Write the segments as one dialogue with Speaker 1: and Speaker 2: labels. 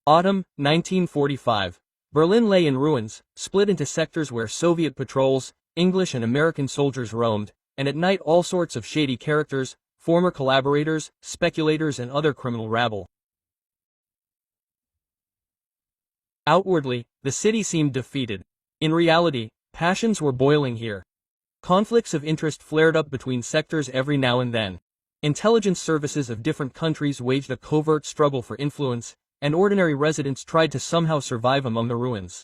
Speaker 1: Autumn, 1945. Berlin lay in ruins, split into sectors where Soviet patrols, English and American soldiers roamed, and at night all sorts of shady characters, former collaborators, speculators and other criminal rabble. Outwardly, the city seemed defeated. In reality, passions were boiling here. Conflicts of interest flared up between sectors every now and then. Intelligence services of different countries waged a covert struggle for influence, and ordinary residents tried to somehow survive among the ruins.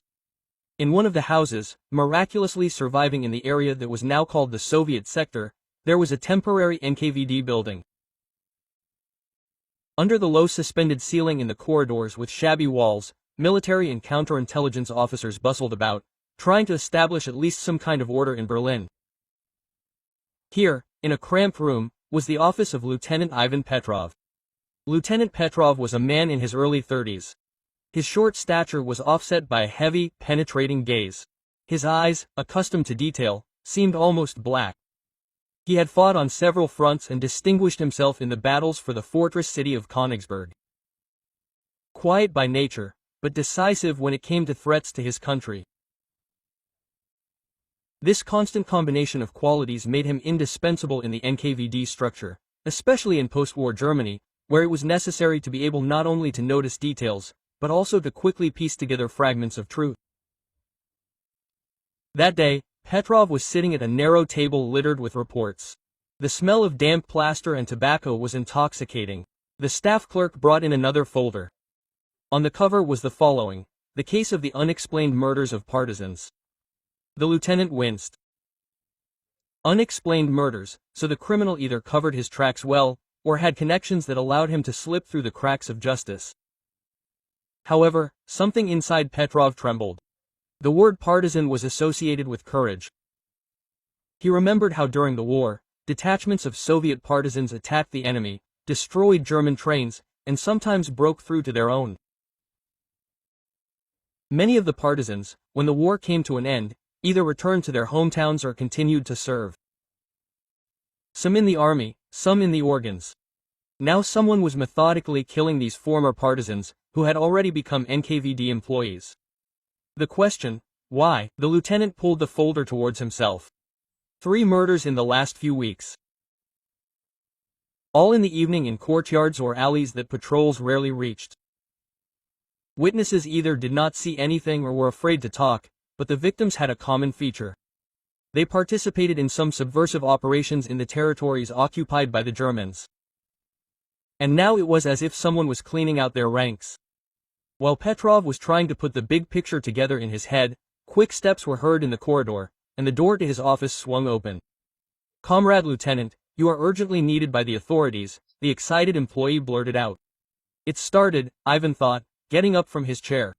Speaker 1: In one of the houses, miraculously surviving in the area that was now called the Soviet sector, there was a temporary NKVD building. Under the low suspended ceiling in the corridors with shabby walls, military and counterintelligence officers bustled about, trying to establish at least some kind of order in Berlin. Here, in a cramped room, was the office of Lieutenant Ivan Petrov. Lieutenant Petrov was a man in his early 30s. His short stature was offset by a heavy, penetrating gaze. His eyes, accustomed to detail, seemed almost black. He had fought on several fronts and distinguished himself in the battles for the fortress city of Königsberg. Quiet by nature, but decisive when it came to threats to his country. This constant combination of qualities made him indispensable in the NKVD structure, especially in post-war Germany, where it was necessary to be able not only to notice details, but also to quickly piece together fragments of truth. That day, Petrov was sitting at a narrow table littered with reports. The smell of damp plaster and tobacco was intoxicating. The staff clerk brought in another folder. On the cover was the following: the case of the unexplained murders of partisans. The lieutenant winced. Unexplained murders, so the criminal either covered his tracks well, or had connections that allowed him to slip through the cracks of justice. However, something inside Petrov trembled. The word partisan was associated with courage. He remembered how during the war, detachments of Soviet partisans attacked the enemy, destroyed German trains, and sometimes broke through to their own. Many of the partisans, when the war came to an end, either returned to their hometowns or continued to serve. Some in the army, some in the organs. Now someone was methodically killing these former partisans, who had already become NKVD employees. The question, why? The lieutenant pulled the folder towards himself. 3 murders in the last few weeks. All in the evening in courtyards or alleys that patrols rarely reached. Witnesses either did not see anything or were afraid to talk, but the victims had a common feature. They participated in some subversive operations in the territories occupied by the Germans. And now it was as if someone was cleaning out their ranks. While Petrov was trying to put the big picture together in his head, quick steps were heard in the corridor, and the door to his office swung open. "Comrade Lieutenant, you are urgently needed by the authorities," the excited employee blurted out. It started, Ivan thought, getting up from his chair.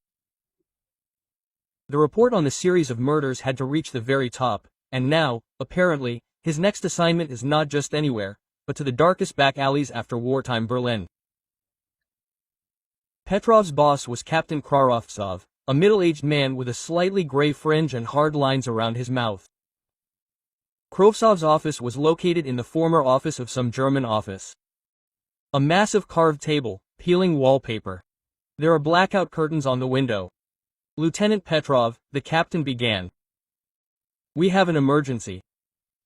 Speaker 1: The report on the series of murders had to reach the very top, and now, apparently, his next assignment is not just anywhere, but to the darkest back alleys after wartime Berlin. Petrov's boss was Captain Krarovtsov, a middle-aged man with a slightly gray fringe and hard lines around his mouth. Krovtsov's office was located in the former office of some German office. A massive carved table, peeling wallpaper. There are blackout curtains on the window. "Lieutenant Petrov," the captain began. "We have an emergency.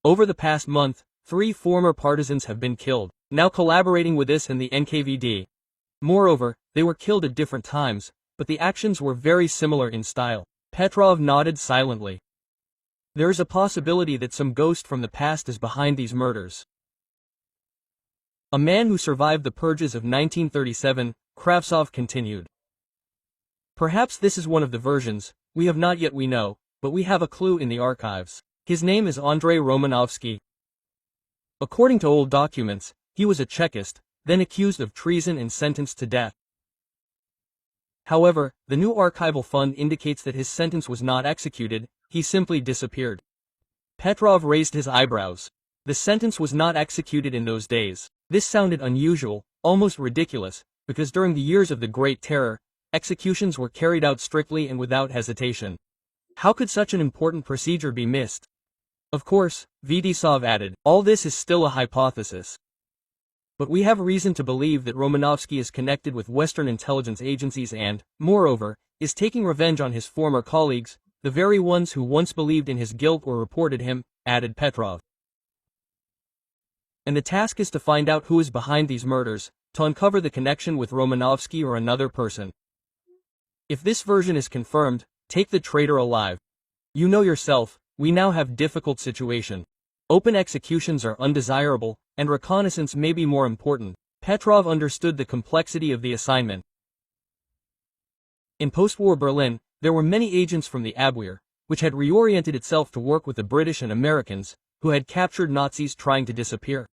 Speaker 1: Over the past month, 3 former partisans have been killed, now collaborating with us and the NKVD. Moreover, they were killed at different times, but the actions were very similar in style." Petrov nodded silently. "There is a possibility that some ghost from the past is behind these murders. A man who survived the purges of 1937, Kravtsov continued. "Perhaps this is one of the versions, we have not yet we know, but we have a clue in the archives. His name is Andrei Romanovsky. According to old documents, he was a Chekist, then accused of treason and sentenced to death. However, the new archival fund indicates that his sentence was not executed, he simply disappeared." Petrov raised his eyebrows. The sentence was not executed in those days. This sounded unusual, almost ridiculous, because during the years of the Great Terror, executions were carried out strictly and without hesitation. How could such an important procedure be missed? "Of course," Vedisov added, "all this is still a hypothesis. But we have reason to believe that Romanovsky is connected with Western intelligence agencies and, moreover, is taking revenge on his former colleagues, the very ones who once believed in his guilt or reported him," added Petrov. "And the task is to find out who is behind these murders, to uncover the connection with Romanovsky or another person. If this version is confirmed, take the traitor alive. You know yourself, we now have difficult situation. Open executions are undesirable, and reconnaissance may be more important." Petrov understood the complexity of the assignment. In post-war Berlin, there were many agents from the Abwehr, which had reoriented itself to work with the British and Americans, who had captured Nazis trying to disappear.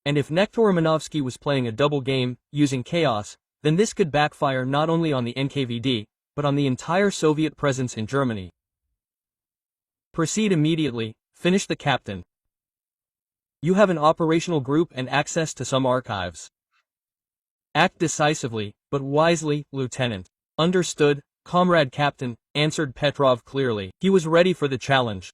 Speaker 1: And if Nektor Romanovsky was playing a double game, using chaos, then this could backfire not only on the NKVD, but on the entire Soviet presence in Germany. "Proceed immediately," finished the captain. "You have an operational group and access to some archives. Act decisively, but wisely, Lieutenant." "Understood, Comrade Captain," answered Petrov clearly. He was ready for the challenge.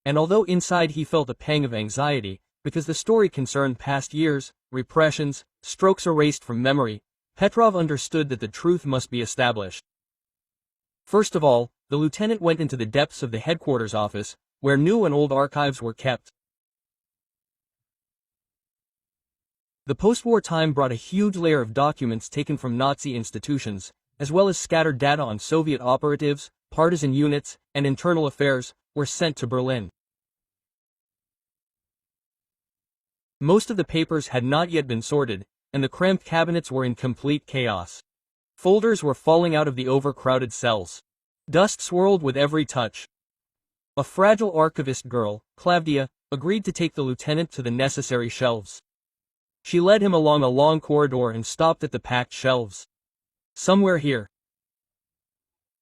Speaker 1: And although inside he felt a pang of anxiety, because the story concerned past years, repressions, strokes erased from memory, Petrov understood that the truth must be established. First of all, the lieutenant went into the depths of the headquarters office, where new and old archives were kept. The post-war time brought a huge layer of documents taken from Nazi institutions, as well as scattered data on Soviet operatives, partisan units, and internal affairs, were sent to Berlin. Most of the papers had not yet been sorted, and the cramped cabinets were in complete chaos. Folders were falling out of the overcrowded cells. Dust swirled with every touch. A fragile archivist girl, Klavdia, agreed to take the lieutenant to the necessary shelves. She led him along a long corridor and stopped at the packed shelves. "Somewhere here."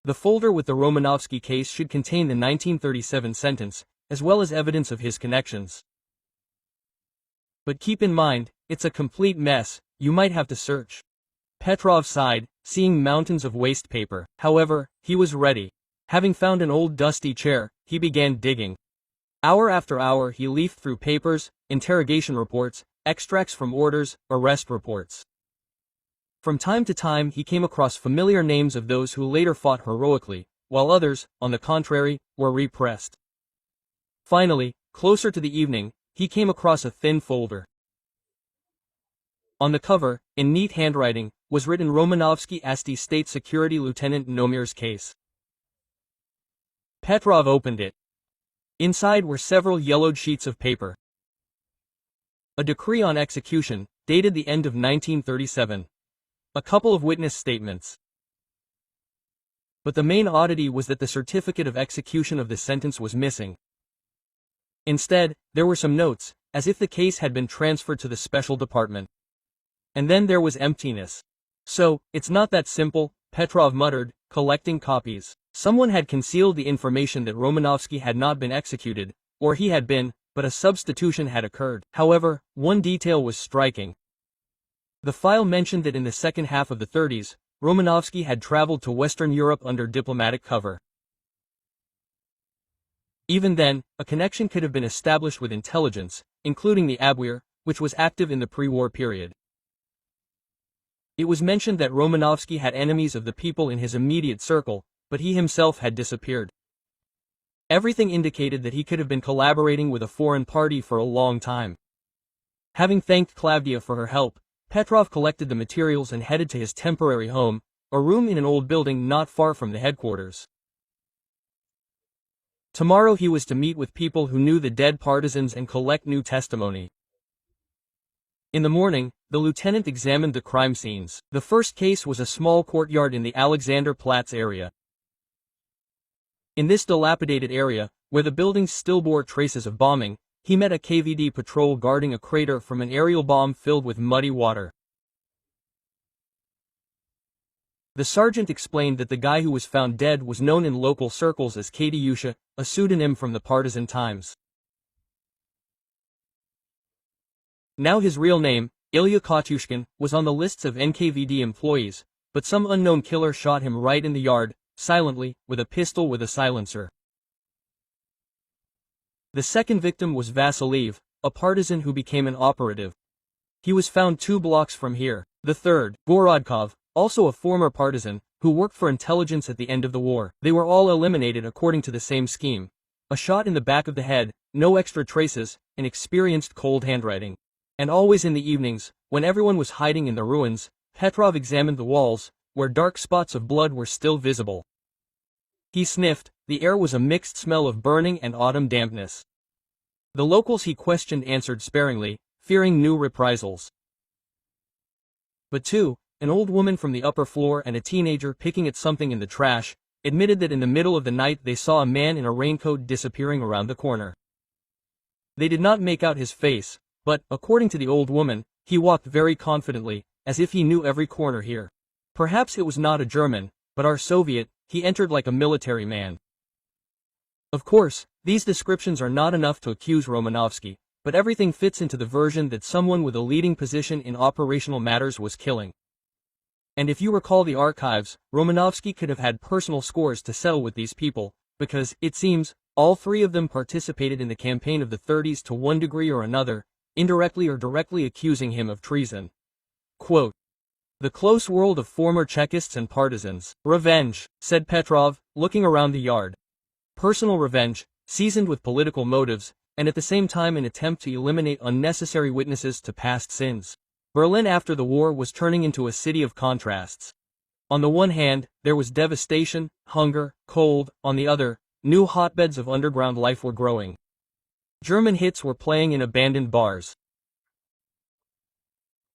Speaker 1: The folder with the Romanovsky case should contain the 1937 sentence, as well as evidence of his connections. "But keep in mind, it's a complete mess, you might have to search." Petrov sighed, seeing mountains of waste paper. However, he was ready. Having found an old dusty chair, he began digging. Hour after hour he leafed through papers, interrogation reports, extracts from orders, arrest reports. From time to time he came across familiar names of those who later fought heroically, while others, on the contrary, were repressed. Finally, closer to the evening, he came across a thin folder. On the cover, in neat handwriting, was written Romanovsky Asti State Security Lieutenant Nomir's case. Petrov opened it. Inside were several yellowed sheets of paper. A decree on execution, dated the end of 1937. A couple of witness statements. But the main oddity was that the certificate of execution of the sentence was missing. Instead, there were some notes, as if the case had been transferred to the special department. And then there was emptiness. "So, it's not that simple," Petrov muttered, collecting copies. Someone had concealed the information that Romanovsky had not been executed, or he had been, but a substitution had occurred. However, one detail was striking. The file mentioned that in the second half of the 30s, Romanovsky had traveled to Western Europe under diplomatic cover. Even then, a connection could have been established with intelligence, including the Abwehr, which was active in the pre-war period. It was mentioned that Romanovsky had enemies of the people in his immediate circle, but he himself had disappeared. Everything indicated that he could have been collaborating with a foreign party for a long time. Having thanked Klavdia for her help, Petrov collected the materials and headed to his temporary home, a room in an old building not far from the headquarters. Tomorrow he was to meet with people who knew the dead partisans and collect new testimony. In the morning, the lieutenant examined the crime scenes. The first case was a small courtyard in the Alexanderplatz area. In this dilapidated area, where the buildings still bore traces of bombing, he met a KVD patrol guarding a crater from an aerial bomb filled with muddy water. The sergeant explained that the guy who was found dead was known in local circles as Katyusha, a pseudonym from the partisan times. Now his real name, Ilya Katyushkin, was on the lists of NKVD employees, but some unknown killer shot him right in the yard, silently, with a pistol with a silencer. The second victim was Vasiliev, a partisan who became an operative. He was found 2 blocks from here. The third, Gorodkov, also a former partisan, who worked for intelligence at the end of the war. They were all eliminated according to the same scheme. A shot in the back of the head, no extra traces, an experienced cold handwriting. And always in the evenings, when everyone was hiding in the ruins, Petrov examined the walls, where dark spots of blood were still visible. He sniffed. The air was a mixed smell of burning and autumn dampness. The locals he questioned answered sparingly, fearing new reprisals. But 2, an old woman from the upper floor and a teenager picking at something in the trash, admitted that in the middle of the night they saw a man in a raincoat disappearing around the corner. They did not make out his face, but, according to the old woman, he walked very confidently, as if he knew every corner here. Perhaps it was not a German, but our Soviet. He entered like a military man. Of course, these descriptions are not enough to accuse Romanovsky, but everything fits into the version that someone with a leading position in operational matters was killing. And if you recall the archives, Romanovsky could have had personal scores to settle with these people, because, it seems, all 3 of them participated in the campaign of the 30s to one degree or another, indirectly or directly accusing him of treason. Quote, "The close world of former Chekists and partisans. Revenge," said Petrov, looking around the yard. Personal revenge, seasoned with political motives, and at the same time an attempt to eliminate unnecessary witnesses to past sins. Berlin after the war was turning into a city of contrasts. On the one hand, there was devastation, hunger, cold; on the other, new hotbeds of underground life were growing. German hits were playing in abandoned bars.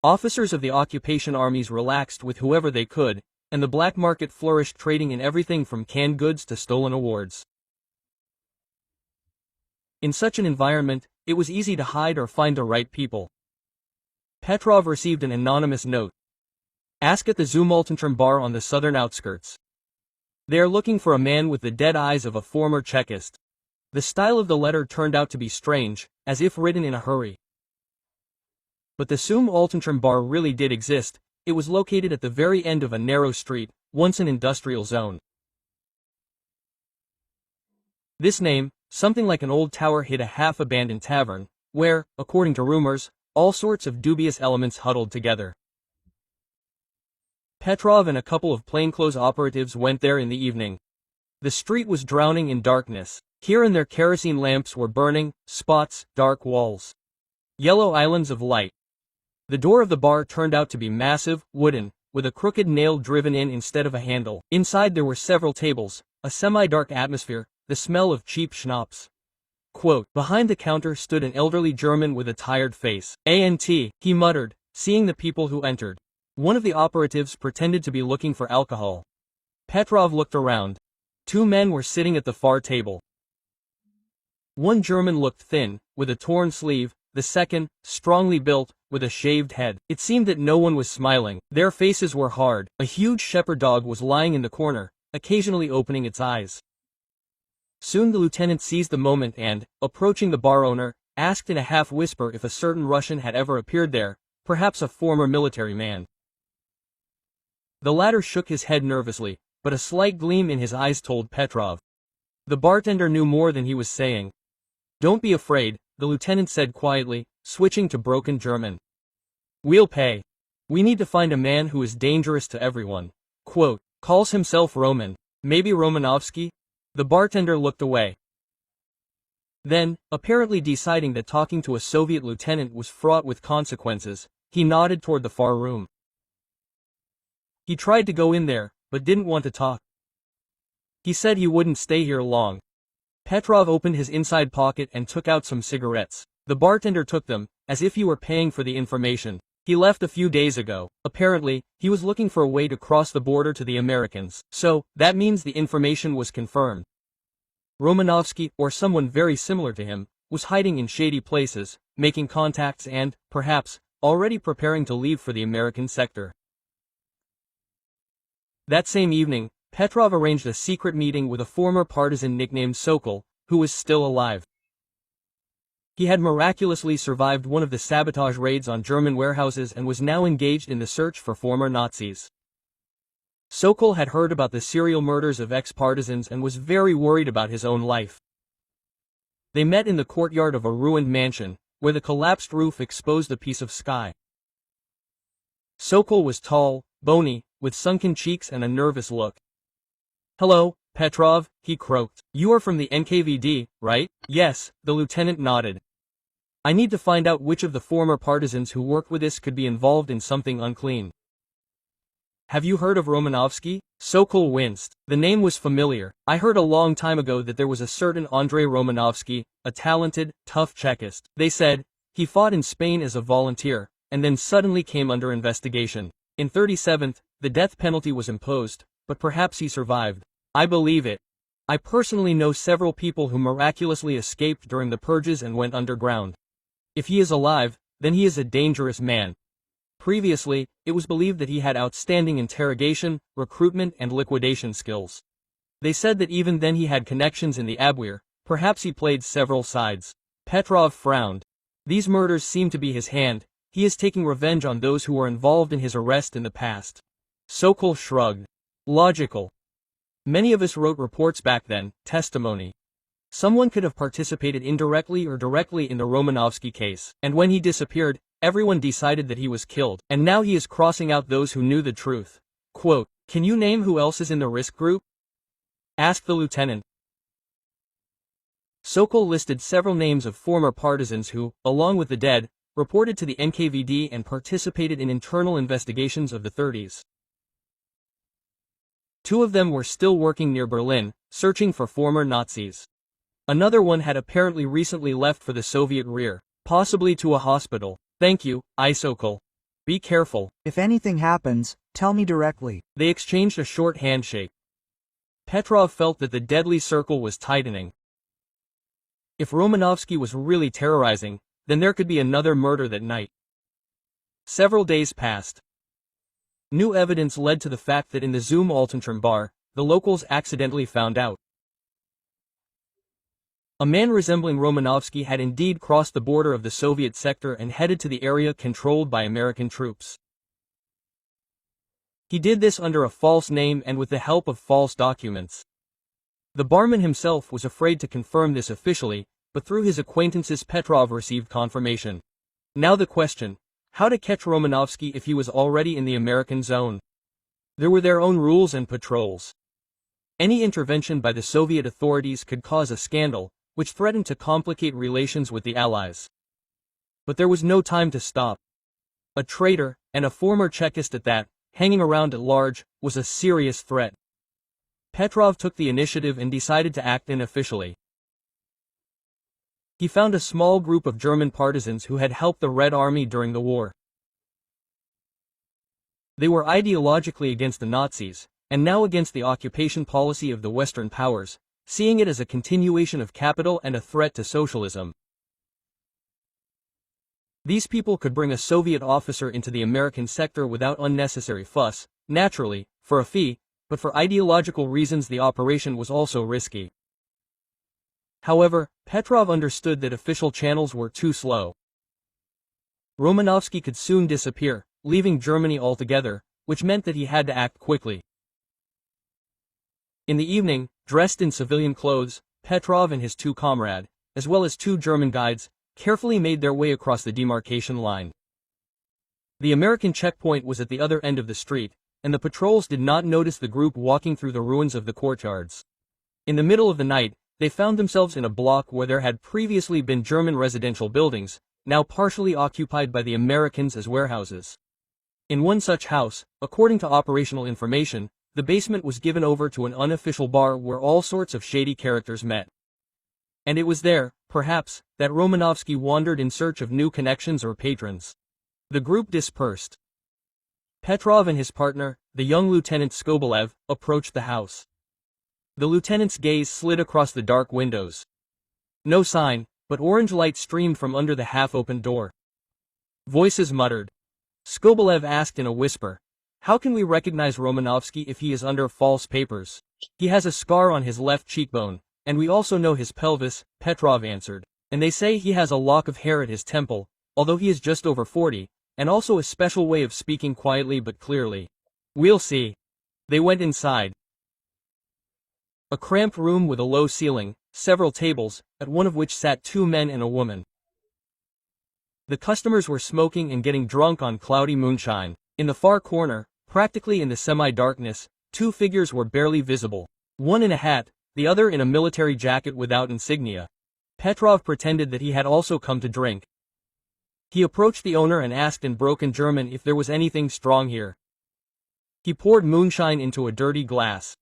Speaker 1: Officers of the occupation armies relaxed with whoever they could, and the black market flourished, trading in everything from canned goods to stolen awards. In such an environment, it was easy to hide or find the right people. Petrov received an anonymous note. "Ask at the Zumwaltentrum bar on the southern outskirts. They are looking for a man with the dead eyes of a former Chekist." The style of the letter turned out to be strange, as if written in a hurry. But the Zumwaltentrum bar really did exist. It was located at the very end of a narrow street, once an industrial zone. This name, something like an old tower, hid a half-abandoned tavern, where, according to rumors, all sorts of dubious elements huddled together. Petrov and a couple of plainclothes operatives went there in the evening. The street was drowning in darkness. Here and there kerosene lamps were burning, spots, dark walls. Yellow islands of light. The door of the bar turned out to be massive, wooden, with a crooked nail driven in instead of a handle. Inside there were several tables, a semi-dark atmosphere, the smell of cheap schnapps. Quote, "Behind the counter stood an elderly German with a tired face. "A.N.T., he muttered, seeing the people who entered. One of the operatives pretended to be looking for alcohol. Petrov looked around. 2 men were sitting at the far table. One German looked thin, with a torn sleeve, the second, strongly built, with a shaved head. It seemed that no one was smiling. Their faces were hard. A huge shepherd dog was lying in the corner, occasionally opening its eyes. Soon the lieutenant seized the moment and, approaching the bar owner, asked in a half-whisper if a certain Russian had ever appeared there, perhaps a former military man. The latter shook his head nervously, but a slight gleam in his eyes told Petrov. The bartender knew more than he was saying. "Don't be afraid," the lieutenant said quietly, switching to broken German. "We'll pay. We need to find a man who is dangerous to everyone. Quote, calls himself Roman. Maybe Romanovsky?" The bartender looked away. Then, apparently deciding that talking to a Soviet lieutenant was fraught with consequences, he nodded toward the far room. He tried to go in there, but didn't want to talk. He said he wouldn't stay here long. Petrov opened his inside pocket and took out some cigarettes. The bartender took them, as if he were paying for the information. He left a few days ago. Apparently, he was looking for a way to cross the border to the Americans. So, that means the information was confirmed. Romanovsky, or someone very similar to him, was hiding in shady places, making contacts and, perhaps, already preparing to leave for the American sector. That same evening, Petrov arranged a secret meeting with a former partisan nicknamed Sokol, who was still alive. He had miraculously survived one of the sabotage raids on German warehouses and was now engaged in the search for former Nazis. Sokol had heard about the serial murders of ex-partisans and was very worried about his own life. They met in the courtyard of a ruined mansion, where the collapsed roof exposed a piece of sky. Sokol was tall, bony, with sunken cheeks and a nervous look. "Hello, Petrov," he croaked. "You are from the NKVD, right?" "Yes," the lieutenant nodded. "I need to find out which of the former partisans who worked with us could be involved in something unclean." "Have you heard of Romanovsky?" Sokol winced. The name was familiar. "I heard a long time ago that there was a certain Andrei Romanovsky, a talented, tough Chekist. They said, he fought in Spain as a volunteer, and then suddenly came under investigation. In 37th, the death penalty was imposed, but perhaps he survived. I believe it. I personally know several people who miraculously escaped during the purges and went underground. If he is alive, then he is a dangerous man. Previously, it was believed that he had outstanding interrogation, recruitment and liquidation skills. They said that even then he had connections in the Abwehr, perhaps he played several sides." Petrov frowned. "These murders seem to be his hand. He is taking revenge on those who were involved in his arrest in the past." Sokol shrugged. "Logical. Many of us wrote reports back then, testimony. Someone could have participated indirectly or directly in the Romanovsky case, and when he disappeared, everyone decided that he was killed, and now he is crossing out those who knew the truth." Quote, "Can you name who else is in the risk group?" asked the lieutenant. Sokol listed several names of former partisans who, along with the dead, reported to the NKVD and participated in internal investigations of the 30s. Two of them were still working near Berlin, searching for former Nazis. Another one had apparently recently left for the Soviet rear, possibly to a hospital. "Thank you, Sokol. Be careful.
Speaker 2: If anything happens, tell me directly."
Speaker 1: They exchanged a short handshake. Petrov felt that the deadly circle was tightening. If Romanovsky was really terrorizing, then there could be another murder that night. Several days passed. New evidence led to the fact that in the Zum Altentrum bar, the locals accidentally found out. A man resembling Romanovsky had indeed crossed the border of the Soviet sector and headed to the area controlled by American troops. He did this under a false name and with the help of false documents. The barman himself was afraid to confirm this officially, but through his acquaintances Petrov received confirmation. Now the question, how to catch Romanovsky if he was already in the American zone? There were their own rules and patrols. Any intervention by the Soviet authorities could cause a scandal, which threatened to complicate relations with the Allies. But there was no time to stop. A traitor, and a former Chekist at that, hanging around at large, was a serious threat. Petrov took the initiative and decided to act unofficially. He found a small group of German partisans who had helped the Red Army during the war. They were ideologically against the Nazis, and now against the occupation policy of the Western powers, seeing it as a continuation of capital and a threat to socialism. These people could bring a Soviet officer into the American sector without unnecessary fuss, naturally, for a fee, but for ideological reasons the operation was also risky. However, Petrov understood that official channels were too slow. Romanovsky could soon disappear, leaving Germany altogether, which meant that he had to act quickly. In the evening, dressed in civilian clothes, Petrov and his two comrades, as well as two German guides, carefully made their way across the demarcation line. The American checkpoint was at the other end of the street, and the patrols did not notice the group walking through the ruins of the courtyards. In the middle of the night, they found themselves in a block where there had previously been German residential buildings, now partially occupied by the Americans as warehouses. In one such house, according to operational information, the basement was given over to an unofficial bar where all sorts of shady characters met. And it was there, perhaps, that Romanovsky wandered in search of new connections or patrons. The group dispersed. Petrov and his partner, the young Lieutenant Skobelev, approached the house. The lieutenant's gaze slid across the dark windows. No sign, but orange light streamed from under the half-opened door. Voices muttered. Skobelev asked in a whisper, "How can we recognize Romanovsky if he is under false papers? He has a scar on his left cheekbone, and we also know his pelvis," Petrov answered. "And they say he has a lock of hair at his temple, although he is just over 40, and also a special way of speaking quietly but clearly. We'll see." They went inside. A cramped room with a low ceiling, several tables, at one of which sat two men and a woman. The customers were smoking and getting drunk on cloudy moonshine. In the far corner, practically in the semi-darkness, two figures were barely visible. One in a hat, the other in a military jacket without insignia. Petrov pretended that he had also come to drink. He approached the owner and asked in broken German if there was anything strong here. He poured moonshine into a dirty glass.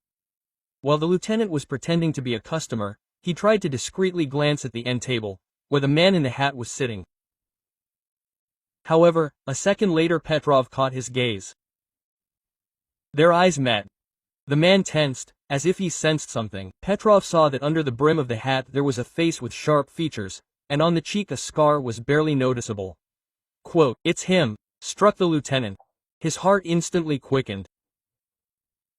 Speaker 1: While the lieutenant was pretending to be a customer, he tried to discreetly glance at the end table, where the man in the hat was sitting. However, a second later Petrov caught his gaze. Their eyes met. The man tensed, as if he sensed something. Petrov saw that under the brim of the hat there was a face with sharp features, and on the cheek a scar was barely noticeable. Quote, "It's him," struck the lieutenant. His heart instantly quickened.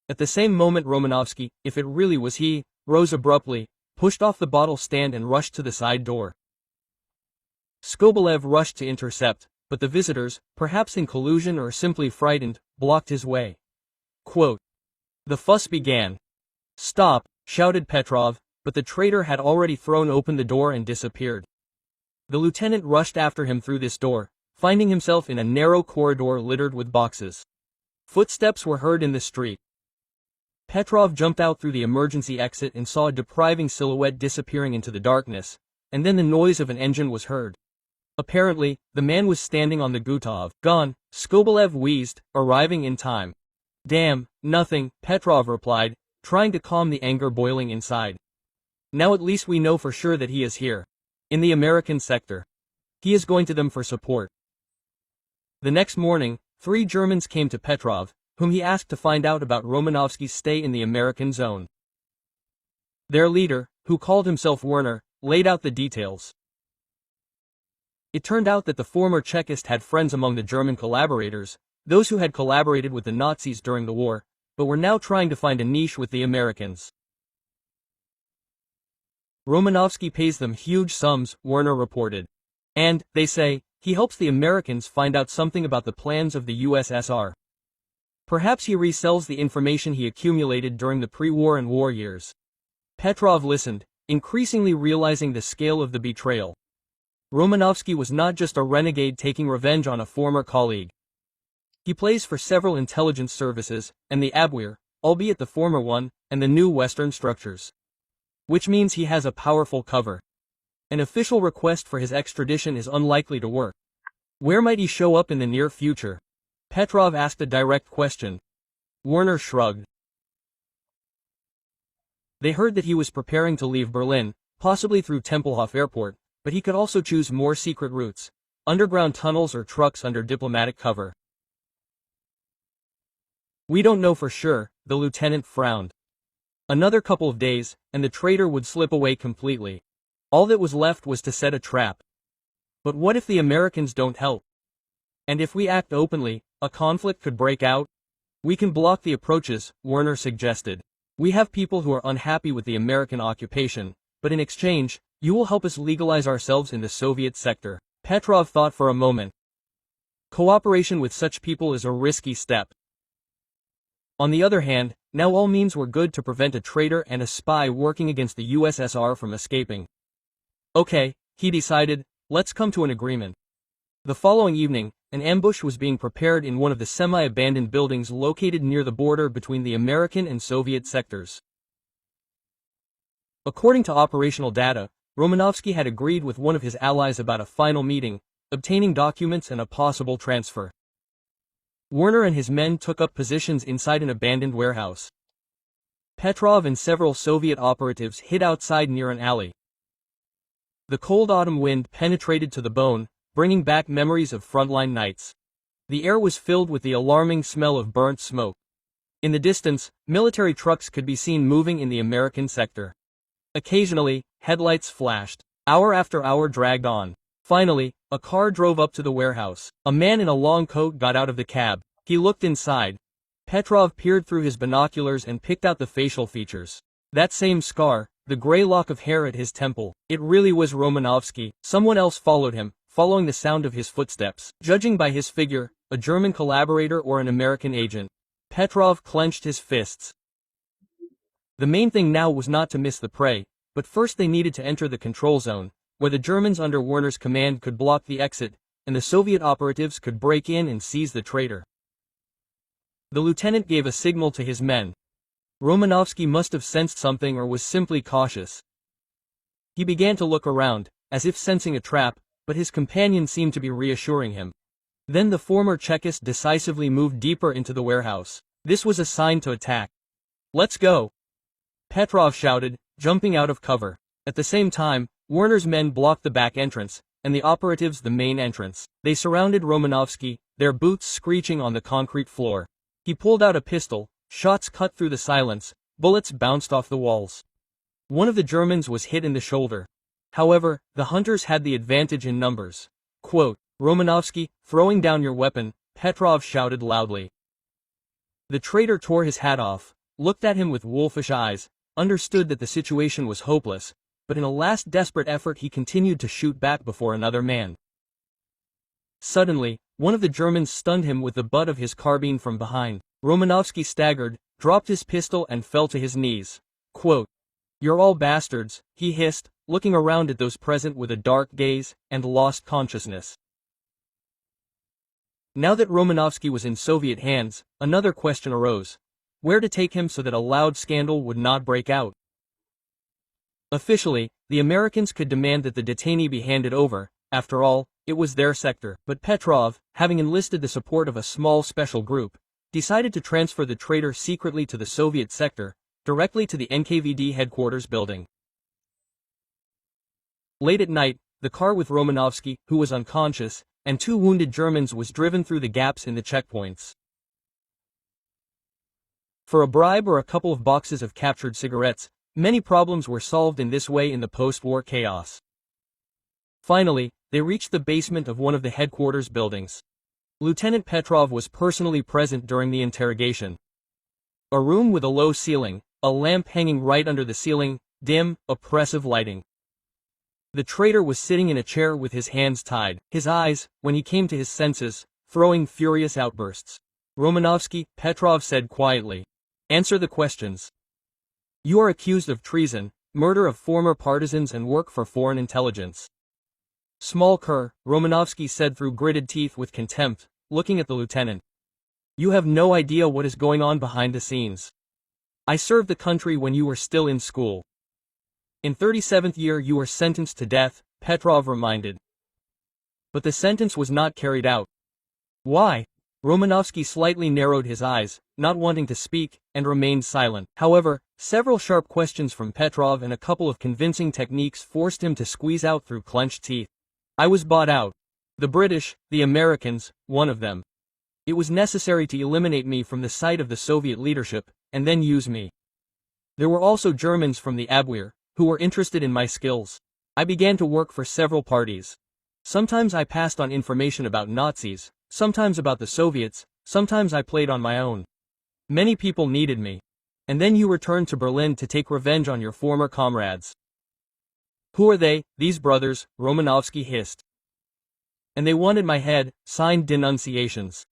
Speaker 1: At the same moment Romanovsky, if it really was he, rose abruptly, pushed off the bottle stand and rushed to the side door. Skobelev rushed to intercept, but the visitors, perhaps in collusion or simply frightened, blocked his way. Quote, "The fuss began." "Stop," shouted Petrov, but the traitor had already thrown open the door and disappeared. The lieutenant rushed after him through this door, finding himself in a narrow corridor littered with boxes. Footsteps were heard in the street. Petrov jumped out through the emergency exit and saw a depriving silhouette disappearing into the darkness, and then the noise of an engine was heard. Apparently, the man was standing on the Gutov. "Gone," Skobelev wheezed, arriving in time. "Damn, nothing," Petrov replied, trying to calm the anger boiling inside. "Now at least we know for sure that he is here. In the American sector. He is going to them for support." The next morning, 3 Germans came to Petrov, whom he asked to find out about Romanovsky's stay in the American zone. Their leader, who called himself Werner, laid out the details. It turned out that the former Chekist had friends among the German collaborators, those who had collaborated with the Nazis during the war, but were now trying to find a niche with the Americans. Romanovsky pays them huge sums, Werner reported. And, they say, he helps the Americans find out something about the plans of the USSR. Perhaps he resells the information he accumulated during the pre-war and war years. Petrov listened, increasingly realizing the scale of the betrayal. Romanovsky was not just a renegade taking revenge on a former colleague. He plays for several intelligence services, and the Abwehr, albeit the former one, and the new Western structures. Which means he has a powerful cover. An official request for his extradition is unlikely to work. Where might he show up in the near future? Petrov asked a direct question. Werner shrugged. They heard that he was preparing to leave Berlin, possibly through Tempelhof Airport, but he could also choose more secret routes, underground tunnels or trucks under diplomatic cover. We don't know for sure, the lieutenant frowned. Another couple of days, and the traitor would slip away completely. All that was left was to set a trap. But what if the Americans don't help? And if we act openly, a conflict could break out? We can block the approaches, Werner suggested. We have people who are unhappy with the American occupation, but in exchange, you will help us legalize ourselves in the Soviet sector. Petrov thought for a moment. Cooperation with such people is a risky step. On the other hand, now all means were good to prevent a traitor and a spy working against the USSR from escaping. Okay, he decided, let's come to an agreement. The following evening, an ambush was being prepared in one of the semi-abandoned buildings located near the border between the American and Soviet sectors. According to operational data, Romanovsky had agreed with one of his allies about a final meeting, obtaining documents and a possible transfer. Werner and his men took up positions inside an abandoned warehouse. Petrov and several Soviet operatives hid outside near an alley. The cold autumn wind penetrated to the bone, bringing back memories of frontline nights. The air was filled with the alarming smell of burnt smoke. In the distance, military trucks could be seen moving in the American sector. Occasionally, headlights flashed. Hour after hour dragged on. Finally, a car drove up to the warehouse. A man in a long coat got out of the cab. He looked inside. Petrov peered through his binoculars and picked out the facial features. That same scar, the gray lock of hair at his temple. It really was Romanovsky. Someone else followed him, following the sound of his footsteps. Judging by his figure, a German collaborator or an American agent. Petrov clenched his fists. The main thing now was not to miss the prey, but first they needed to enter the control zone, where the Germans under Werner's command could block the exit, and the Soviet operatives could break in and seize the traitor. The lieutenant gave a signal to his men. Romanovsky must have sensed something or was simply cautious. He began to look around, as if sensing a trap, but his companion seemed to be reassuring him. Then the former Chekist decisively moved deeper into the warehouse. This was a sign to attack. "Let's go!" Petrov shouted, jumping out of cover. At the same time, Werner's men blocked the back entrance, and the operatives the main entrance. They surrounded Romanovsky, their boots screeching on the concrete floor. He pulled out a pistol, shots cut through the silence, bullets bounced off the walls. One of the Germans was hit in the shoulder. However, the hunters had the advantage in numbers. Quote, "Romanovsky, throwing down your weapon," Petrov shouted loudly. The traitor tore his hat off, looked at him with wolfish eyes, understood that the situation was hopeless, but in a last desperate effort he continued to shoot back before another man. Suddenly, one of the Germans stunned him with the butt of his carbine from behind. Romanovsky staggered, dropped his pistol and fell to his knees. Quote, "You're all bastards," he hissed, looking around at those present with a dark gaze, and lost consciousness. Now that Romanovsky was in Soviet hands, another question arose: where to take him so that a loud scandal would not break out? Officially, the Americans could demand that the detainee be handed over. After all, it was their sector. But Petrov, having enlisted the support of a small special group, decided to transfer the traitor secretly to the Soviet sector, directly to the NKVD headquarters building. Late at night, the car with Romanovsky, who was unconscious, and two wounded Germans was driven through the gaps in the checkpoints. For a bribe or a couple of boxes of captured cigarettes, many problems were solved in this way in the post-war chaos. Finally, they reached the basement of one of the headquarters buildings. Lieutenant Petrov was personally present during the interrogation. A room with a low ceiling, a lamp hanging right under the ceiling, dim, oppressive lighting. The traitor was sitting in a chair with his hands tied, his eyes, when he came to his senses, throwing furious outbursts. "Romanovsky," Petrov said quietly, "answer the questions. You are accused of treason, murder of former partisans and work for foreign intelligence." "Small cur," Romanovsky said through gritted teeth with contempt, looking at the lieutenant. "You have no idea what is going on behind the scenes. I served the country when you were still in school." "In 37th year you were sentenced to death," Petrov reminded. "But the sentence was not carried out." "Why?" Romanovsky slightly narrowed his eyes, not wanting to speak, and remained silent. However, several sharp questions from Petrov and a couple of convincing techniques forced him to squeeze out through clenched teeth. "I was bought out. The British, the Americans, one of them. It was necessary to eliminate me from the sight of the Soviet leadership, and then use me. There were also Germans from the Abwehr, who were interested in my skills. I began to work for several parties. Sometimes I passed on information about Nazis, sometimes about the Soviets, sometimes I played on my own. Many people needed me. And then you returned to Berlin to take revenge on your former comrades." "Who are they, these brothers?" Romanovsky hissed. "And they wanted my head," signed denunciations.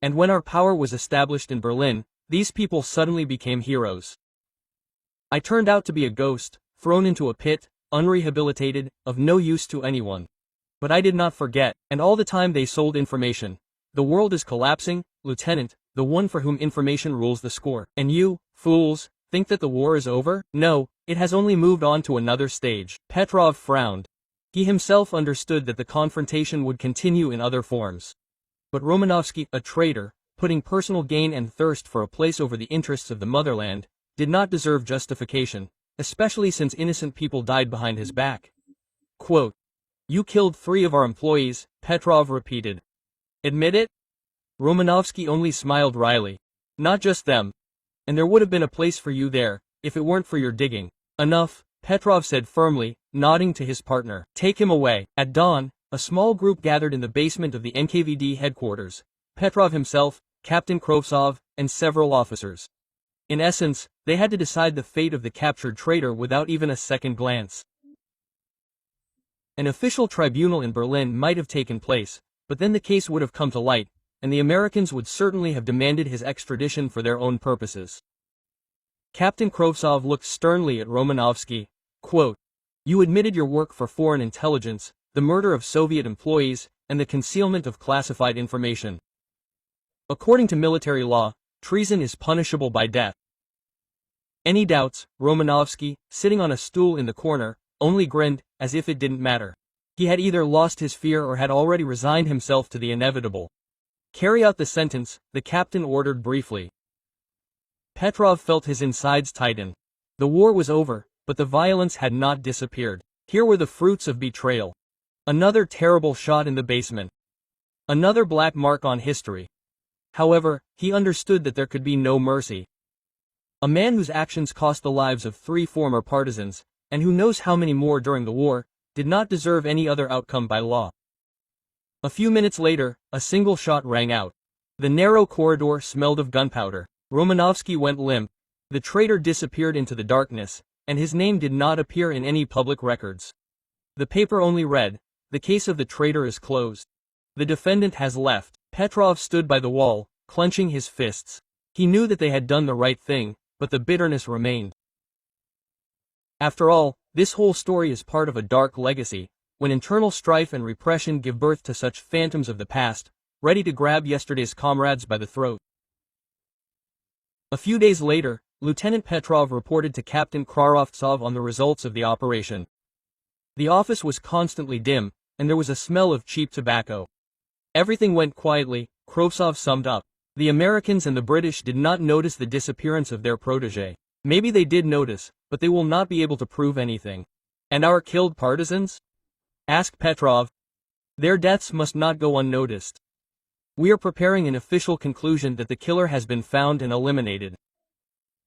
Speaker 1: "And when our power was established in Berlin, these people suddenly became heroes. I turned out to be a ghost, thrown into a pit, unrehabilitated, of no use to anyone. But I did not forget, and all the time they sold information. The world is collapsing, Lieutenant, the one for whom information rules the score. And you, fools, think that the war is over? No, it has only moved on to another stage." Petrov frowned. He himself understood that the confrontation would continue in other forms. But Romanovsky, a traitor, putting personal gain and thirst for a place over the interests of the motherland, did not deserve justification, especially since innocent people died behind his back. Quote, "You killed 3 of our employees," Petrov repeated. "Admit it?" Romanovsky only smiled wryly. "Not just them. And there would have been a place for you there, if it weren't for your digging." "Enough," Petrov said firmly, nodding to his partner. "Take him away." At dawn, a small group gathered in the basement of the NKVD headquarters. Petrov himself, Captain Krovtsov, and several officers. In essence, they had to decide the fate of the captured traitor without even a second glance. An official tribunal in Berlin might have taken place, but then the case would have come to light, and the Americans would certainly have demanded his extradition for their own purposes. Captain Krovtsov looked sternly at Romanovsky. Quote, "You admitted your work for foreign intelligence, the murder of Soviet employees, and the concealment of classified information. According to military law, treason is punishable by death. Any doubts? Romanovsky, sitting on a stool in the corner, only grinned, as if it didn't matter. He had either lost his fear or had already resigned himself to the inevitable. Carry out the sentence, the captain ordered briefly. Petrov felt his insides tighten. The war was over, but the violence had not disappeared. Here were the fruits of betrayal. Another terrible shot in the basement. Another black mark on history. However, he understood that there could be no mercy. A man whose actions cost the lives of 3 former partisans, and who knows how many more during the war, did not deserve any other outcome by law. A few minutes later, a single shot rang out. The narrow corridor smelled of gunpowder. Romanovsky went limp. The traitor disappeared into the darkness, and his name did not appear in any public records. The paper only read, "The case of the traitor is closed. The defendant has left." Petrov stood by the wall, clenching his fists. He knew that they had done the right thing, but the bitterness remained. After all, this whole story is part of a dark legacy, when internal strife and repression give birth to such phantoms of the past, ready to grab yesterday's comrades by the throat. A few days later, Lieutenant Petrov reported to Captain Krarovtsov on the results of the operation. The office was constantly dim, and there was a smell of cheap tobacco. Everything went quietly, Krovtsov summed up. The Americans and the British did not notice the disappearance of their protégé. Maybe they did notice, but they will not be able to prove anything. And our killed partisans? Asked Petrov. Their deaths must not go unnoticed. We are preparing an official conclusion that the killer has been found and eliminated.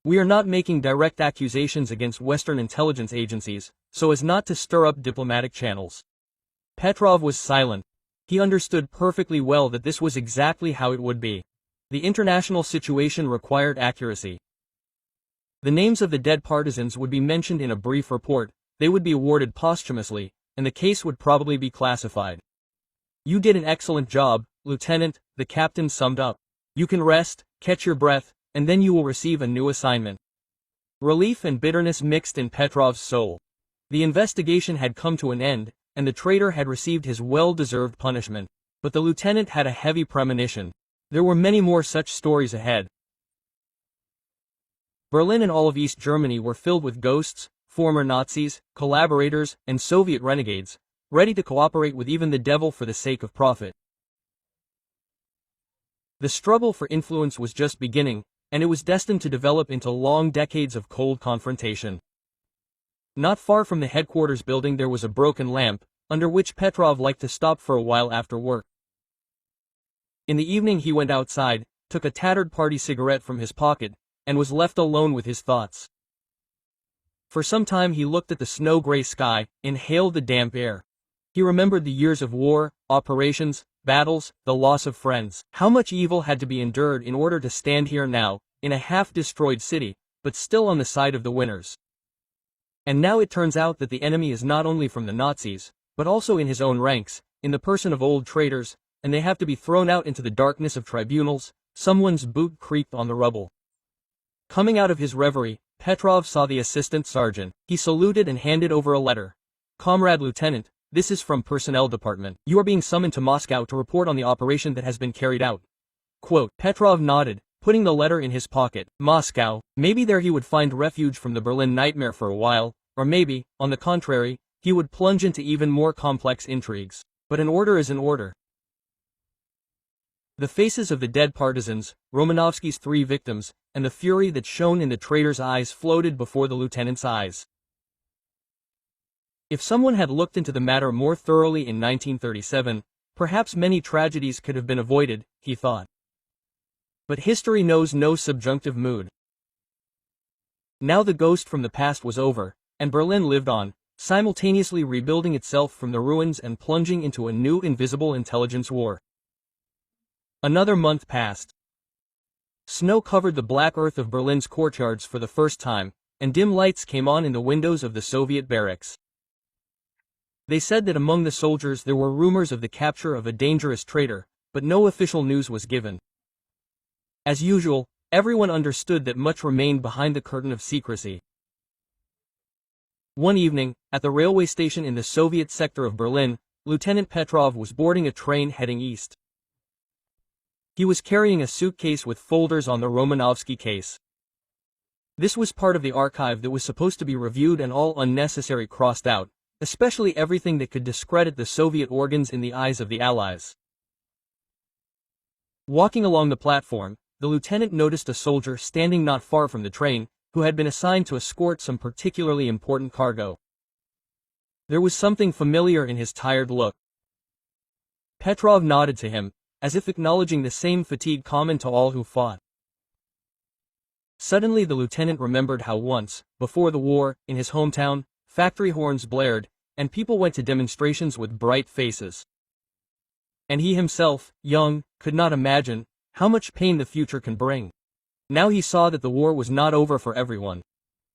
Speaker 1: We are not making direct accusations against Western intelligence agencies, so as not to stir up diplomatic channels. Petrov was silent. He understood perfectly well that this was exactly how it would be. The international situation required accuracy. The names of the dead partisans would be mentioned in a brief report, they would be awarded posthumously, and the case would probably be classified. You did an excellent job, Lieutenant, the captain summed up. You can rest, catch your breath, and then you will receive a new assignment. Relief and bitterness mixed in Petrov's soul. The investigation had come to an end, and the traitor had received his well-deserved punishment. But the lieutenant had a heavy premonition. There were many more such stories ahead. Berlin and all of East Germany were filled with ghosts, former Nazis, collaborators, and Soviet renegades, ready to cooperate with even the devil for the sake of profit. The struggle for influence was just beginning, and it was destined to develop into long decades of cold confrontation. Not far from the headquarters building there was a broken lamp, under which Petrov liked to stop for a while after work. In the evening he went outside, took a tattered party cigarette from his pocket, and was left alone with his thoughts. For some time he looked at the snow-gray sky, inhaled the damp air. He remembered the years of war, operations, battles, the loss of friends. How much evil had to be endured in order to stand here now, in a half-destroyed city, but still on the side of the winners. And now it turns out that the enemy is not only from the Nazis, but also in his own ranks, in the person of old traitors, and they have to be thrown out into the darkness of tribunals. Someone's boot creaked on the rubble. Coming out of his reverie, Petrov saw the assistant sergeant. He saluted and handed over a letter. Comrade Lieutenant, this is from Personnel Department. You are being summoned to Moscow to report on the operation that has been carried out. Quote, Petrov nodded, putting the letter in his pocket. Moscow. Maybe there he would find refuge from the Berlin nightmare for a while, or maybe, on the contrary, he would plunge into even more complex intrigues. But an order is an order. The faces of the dead partisans, Romanovsky's 3 victims, and the fury that shone in the traitor's eyes floated before the lieutenant's eyes. If someone had looked into the matter more thoroughly in 1937, perhaps many tragedies could have been avoided, he thought. But history knows no subjunctive mood. Now the ghost from the past was over, and Berlin lived on, simultaneously rebuilding itself from the ruins and plunging into a new invisible intelligence war. Another month passed. Snow covered the black earth of Berlin's courtyards for the first time, and dim lights came on in the windows of the Soviet barracks. They said that among the soldiers there were rumors of the capture of a dangerous traitor, but no official news was given. As usual, everyone understood that much remained behind the curtain of secrecy. One evening, at the railway station in the Soviet sector of Berlin, Lieutenant Petrov was boarding a train heading east. He was carrying a suitcase with folders on the Romanovsky case. This was part of the archive that was supposed to be reviewed and all unnecessary crossed out, especially everything that could discredit the Soviet organs in the eyes of the Allies. Walking along the platform, the lieutenant noticed a soldier standing not far from the train, who had been assigned to escort some particularly important cargo. There was something familiar in his tired look. Petrov nodded to him, as if acknowledging the same fatigue common to all who fought. Suddenly the lieutenant remembered how once, before the war, in his hometown, factory horns blared, and people went to demonstrations with bright faces. And he himself, young, could not imagine how much pain the future can bring. Now he saw that the war was not over for everyone.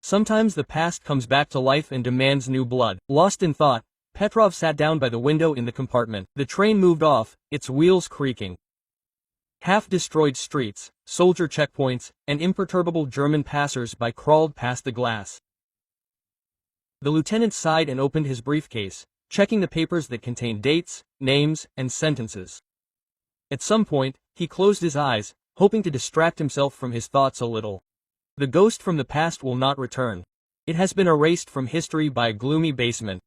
Speaker 1: Sometimes the past comes back to life and demands new blood. Lost in thought, Petrov sat down by the window in the compartment. The train moved off, its wheels creaking. Half-destroyed streets, soldier checkpoints, and imperturbable German passers-by crawled past the glass. The lieutenant sighed and opened his briefcase, checking the papers that contained dates, names, and sentences. At some point, he closed his eyes, hoping to distract himself from his thoughts a little. The ghost from the past will not return. It has been erased from history by a gloomy basement.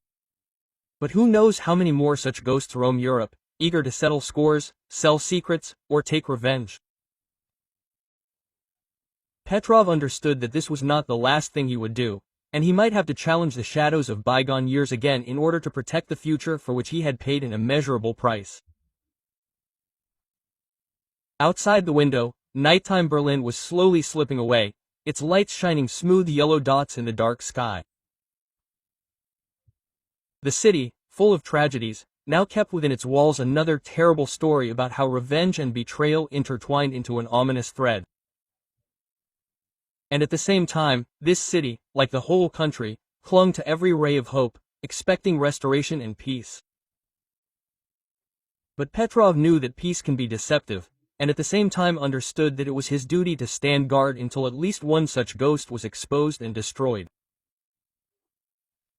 Speaker 1: But who knows how many more such ghosts roam Europe, eager to settle scores, sell secrets, or take revenge. Petrov understood that this was not the last thing he would do, and he might have to challenge the shadows of bygone years again in order to protect the future for which he had paid an immeasurable price. Outside the window, nighttime Berlin was slowly slipping away, its lights shining smooth yellow dots in the dark sky. The city, full of tragedies, now kept within its walls another terrible story about how revenge and betrayal intertwined into an ominous thread. And at the same time, this city, like the whole country, clung to every ray of hope, expecting restoration and peace. But Petrov knew that peace can be deceptive, and at the same time understood that it was his duty to stand guard until at least one such ghost was exposed and destroyed.